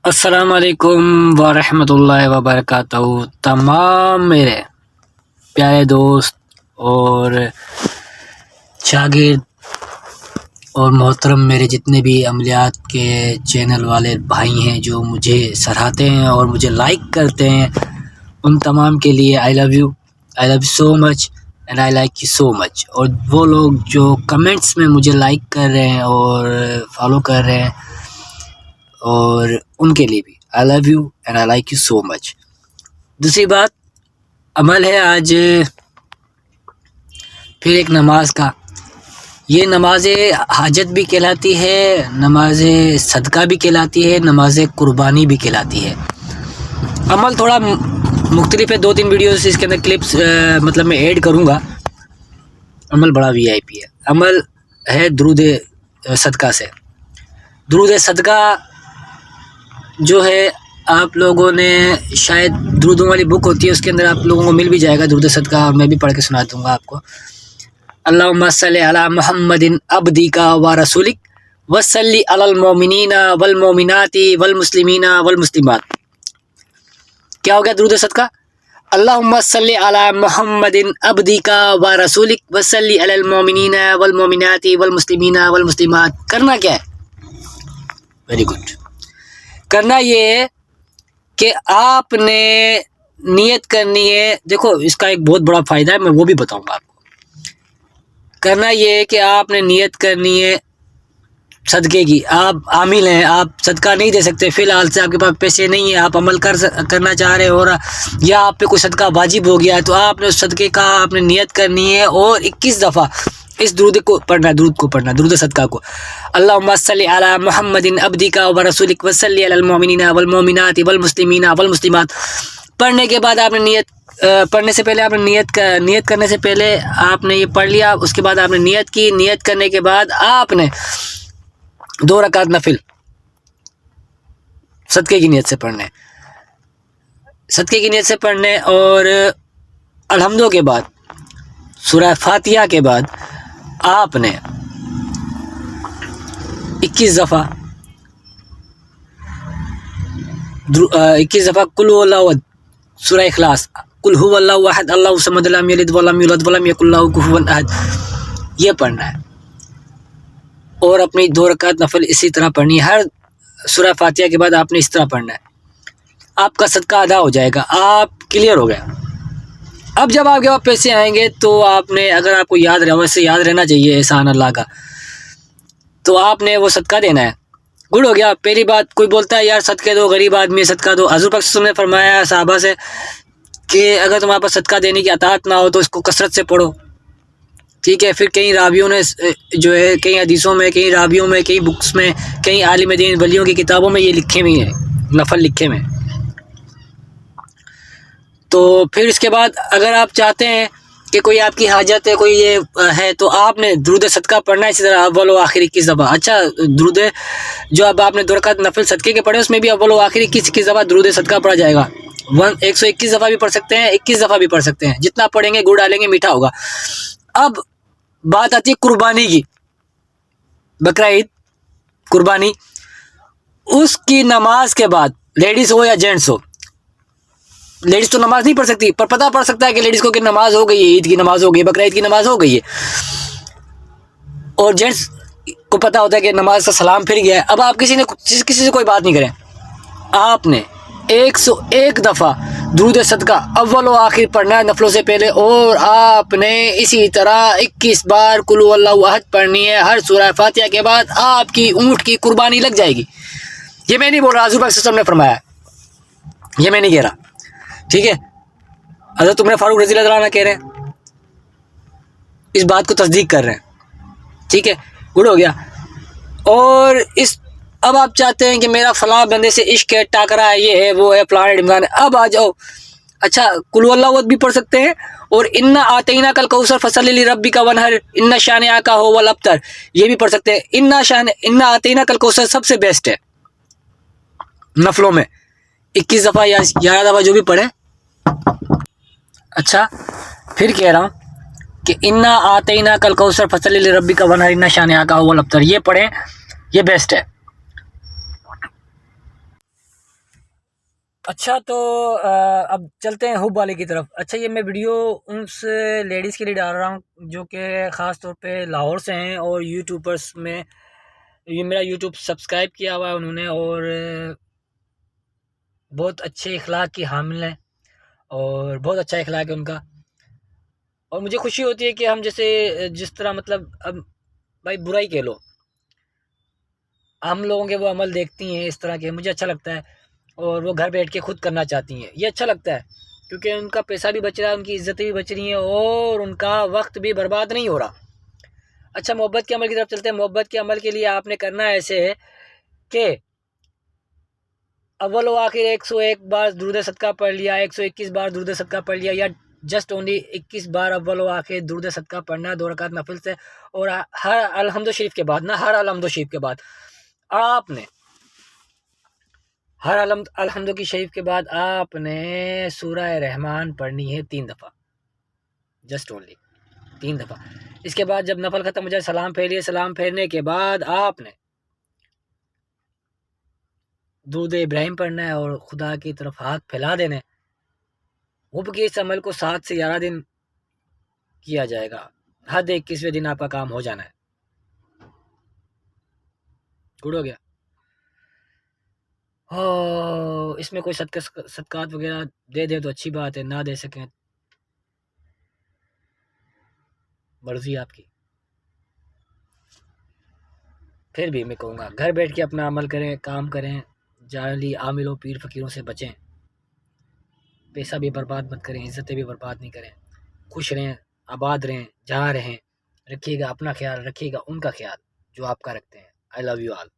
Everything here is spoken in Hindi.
अस्सलाम वालेकुम वरहमतुल्लाहि वबरकातुहू। तमाम मेरे प्यारे दोस्त और शागिर्द और मोहतरम मेरे जितने भी अमलियात के चैनल वाले भाई हैं जो मुझे सराहते हैं और मुझे लाइक करते हैं, उन तमाम के लिए I love you so much and I like you so much. और वो लोग जो कमेंट्स में मुझे लाइक कर रहे हैं और फॉलो कर रहे हैं, और उनके लिए भी I love you and I like you so much. दूसरी बात अमल है आज फिर एक नमाज का। ये नमाज हाजत भी कहलाती है, नमाज सदका भी कहलाती है, नमाज कुर्बानी भी कहलाती है। अमल थोड़ा मुख्तलिफ है, 2-3 वीडियोस इसके अंदर क्लिप्स मतलब मैं ऐड करूँगा। अमल बड़ा वीआईपी है। अमल है दुरूद सदका से। दुरूद सदका जो है आप लोगों ने शायद दुरूदों वाली बुक होती है, उसके अंदर आप लोगों को मिल भी जाएगा दुरूद सदका, और मैं भी पढ़ के सुना दूँगा आपको। अल्लाहुम्मा सल्ली अला मुहम्मदिन अब्दिका व रसूलिक वसल्ली अलल मोमिनीना वल मोमिनाती वल मुस्लिमीना वल मुस्लिमात। क्या हो गया दुरूद सदका? अल्लाहुम्मा सल्ली अला मुहम्मदिन अब्दिका व रसूलिक वसल्ली अलल मोमिनीना वल मोमिनाती वल मुस्लिमीना वल मुस्लिमात। करना क्या है? Very good. करना ये है कि आपने नियत करनी है। देखो इसका एक बहुत बड़ा फ़ायदा है, मैं वो भी बताऊंगा आपको। करना ये है कि आपने नियत करनी है सदक़े की। आप आमिल हैं, आप सदका नहीं दे सकते, फ़िलहाल से आपके पास पैसे नहीं है, आप अमल करना चाह रहे हो, और या आप पे कोई सदका वाजिब हो गया है, तो आपने उस सदक़े का आपने नियत करनी है और 21 दफ़ा इस दुरूद को पढ़ना, दुरूद सदका को। अल्लाहुम्मा सल्ली अला मुहम्मदिन अब्दिका व रसूलिक वसल्ली अलल मोमिनीना वल मोमिनाती वल मुस्लिमीना वल मुस्लिमात। पढ़ने के बाद आपने पढ़ने से पहले आपने नियत करने से पहले आपने ये पढ़ लिया। उसके बाद आपने नियत की। नियत करने के बाद आपने 2 रकात नफिल सदक़े की नियत से पढ़ने, और अलहम्दो के बाद सूरह फातिहा के बाद आपने 21 दफ़ा कुल हुवल्लाहु अहद, सूरह इखलास, कुल हुवल्लाहु अहद अल्लाहु समद लम यलिद वलम यूलद वलम यकुल लहू कुफुवन अहद, ये पढ़ना है। और अपनी 2 रकात नफल इसी तरह पढ़नी है। हर सूरह फातिहा के बाद आपने इस तरह पढ़ना है। आपका सदका अदा हो जाएगा, आप क्लियर हो गया। अब जब आपके पास पैसे आएंगे तो आपने, अगर आपको याद रहा, वैसे याद रहना चाहिए एहसान अल्लाह का, तो आपने वो सदका देना है। गुड हो गया। पहली बात, कोई बोलता है यार सदके दो, गरीब आदमी है सदका दो। हज़रत पाक सल्लल्लाहु अलैहि वसल्लम ने फरमाया साहबा से कि अगर तुम्हारे पास सदका देने की अतात ना हो तो इसको कसरत से पढ़ो, ठीक है। फिर कई रावियों ने जो है, कई हदीसों में, कई रावियों में, कई बुक्स में, कई आलिम दीन वलियों की किताबों में ये लिखे हुए हैं, नफल लिखे हुए हैं। तो फिर इसके बाद अगर आप चाहते हैं कि कोई आपकी हाजत है, कोई ये है, तो आपने दुरूद सदका पढ़ना है इसी तरह अव्वल व आखिर 21 दफ़ा। अच्छा, दुरूद जो अब आपने 2 रकात नफिल सदक़े के पढ़े, उसमें भी अव्वल व आखिर 21 दफ़ा दुरूद सदका पढ़ा जाएगा। 121 दफ़ा भी पढ़ सकते हैं, 21 दफ़ा भी पढ़ सकते हैं। जितना पढ़ेंगे गुड़ डालेंगे मीठा होगा। अब बात आती है कुर्बानी की, बकरा ईद कुर्बानी। उसकी नमाज के बाद लेडीज़ हो या जेंट्स हो, लेडीज़ तो नमाज नहीं पढ़ सकती, पर पता पड़ सकता है कि लेडीज़ को कि नमाज हो गई है, ईद की नमाज हो गई है, बकरा ईद की नमाज हो गई है, और जेंट्स को पता होता है कि नमाज का सलाम फिर गया है। अब आप किसी से कोई बात नहीं करें, आपने 101 दफ़ा दुरूद सदका अव्वल व आखिर पढ़ना है नफलों से पहले, और आपने इसी तरह 21 बार कुल हुवल्लाहु अहद पढ़नी है हर सूरह फातिहा के बाद। आपकी ऊँट की कुर्बानी लग जाएगी। ये मैं नहीं बोल रहा, हज़रत पाक सल्लल्लाहु अलैहि वसल्लम ने फरमाया, ये मैं नहीं कह रहा, ठीक है। हज़रत उमर फारूक रज़ियल्लाहु अन्हु कह रहे हैं, इस बात को तस्दीक कर रहे हैं, ठीक है। गुड हो गया। और अब आप चाहते हैं कि मेरा फ़लाँ बंदे से इश्क है, टाकरा है, ये है, वो है, फ़लाँ ढिमकान है, अब आ जाओ। अच्छा, कुल हुवल्लाहु अहद भी पढ़ सकते हैं, और इन्ना आतैना कल कौसर फसल्लि लिरब्बिका वनहर इन्ना शानिअका हुवल अब्तर, ये भी पढ़ सकते हैं। इन्ना आतैना कल कौसर सबसे बेस्ट है नफलों में। 21 दफ़ा या 11 दफ़ा जो भी पढ़े। अच्छा, फिर कह रहा हूँ कि इन्ना आतैना कल कौसर फसल्लि लिरब्बिका वनहर इन्ना शानिअका हुवल अब्तर, ये पढ़ें, ये बेस्ट है। अच्छा तो अब चलते हैं हुब वाले की तरफ। अच्छा ये मैं वीडियो उस लेडीज़ के लिए डाल रहा हूँ जो कि ख़ास तौर पे लाहौर से हैं और यूट्यूबर्स में ये मेरा यूट्यूब सब्सक्राइब किया हुआ है उन्होंने, और बहुत अच्छे अखलाक की हामिल हैं और बहुत अच्छा अखलाक है उनका। और मुझे खुशी होती है कि हम जैसे जिस तरह मतलब अब भाई बुराई कह लो, हम लोगों के वो अमल देखती हैं इस तरह के, मुझे अच्छा लगता है। और वो घर बैठ के खुद करना चाहती हैं, ये अच्छा लगता है क्योंकि उनका पैसा भी बच रहा है, उनकी इज्जतें भी बच रही हैं और उनका वक्त भी बर्बाद नहीं हो रहा। अच्छा मोहब्बत के अमल की तरफ चलते हैं। मोहब्बत के अमल के लिए आपने करना ऐसे है कि अव्वल व आखिर 101 बार दुरूद सदका पढ़ लिया, 121 बार दुरूद सदका पढ़ लिया, या जस्ट ओनली 21 बार अव्वल व आखिर दुरूद सदका पढ़ना है 2 रकात नफिल से। और हर अलहम्दु शरीफ के बाद ना, हर अलहम्दु शरीफ के बाद आपने हर अलहम्दु की शरीफ के बाद आपने सूरह रहमान पढ़नी है 3 दफ़ा, जस्ट ओनली 3 दफ़ा। इसके बाद जब नफल ख़त्म हो जाए सलाम फेरिए, सलाम फेरने के बाद आपने दूध इब्राहिम पढ़ना है और खुदा की तरफ हाथ फैला देना है। हुब के इस अमल को 7 से 11 दिन किया जाएगा, हद 21वें दिन आपका काम हो जाना है। गुड हो गया। हो इसमें कोई सदकात वगैरह दे दे तो अच्छी बात है, ना दे सकें मर्जी आपकी। फिर भी मैं कहूँगा घर बैठ के अपना अमल करें, काम करें, जाली आमिलों पीर फकीरों से बचें, पैसा भी बर्बाद मत करें, इज्जतें भी बर्बाद नहीं करें, खुश रहें, आबाद रहें, जहाँ रहें। रखिएगा अपना ख्याल, रखिएगा उनका ख्याल जो आपका रखते हैं। I love you all.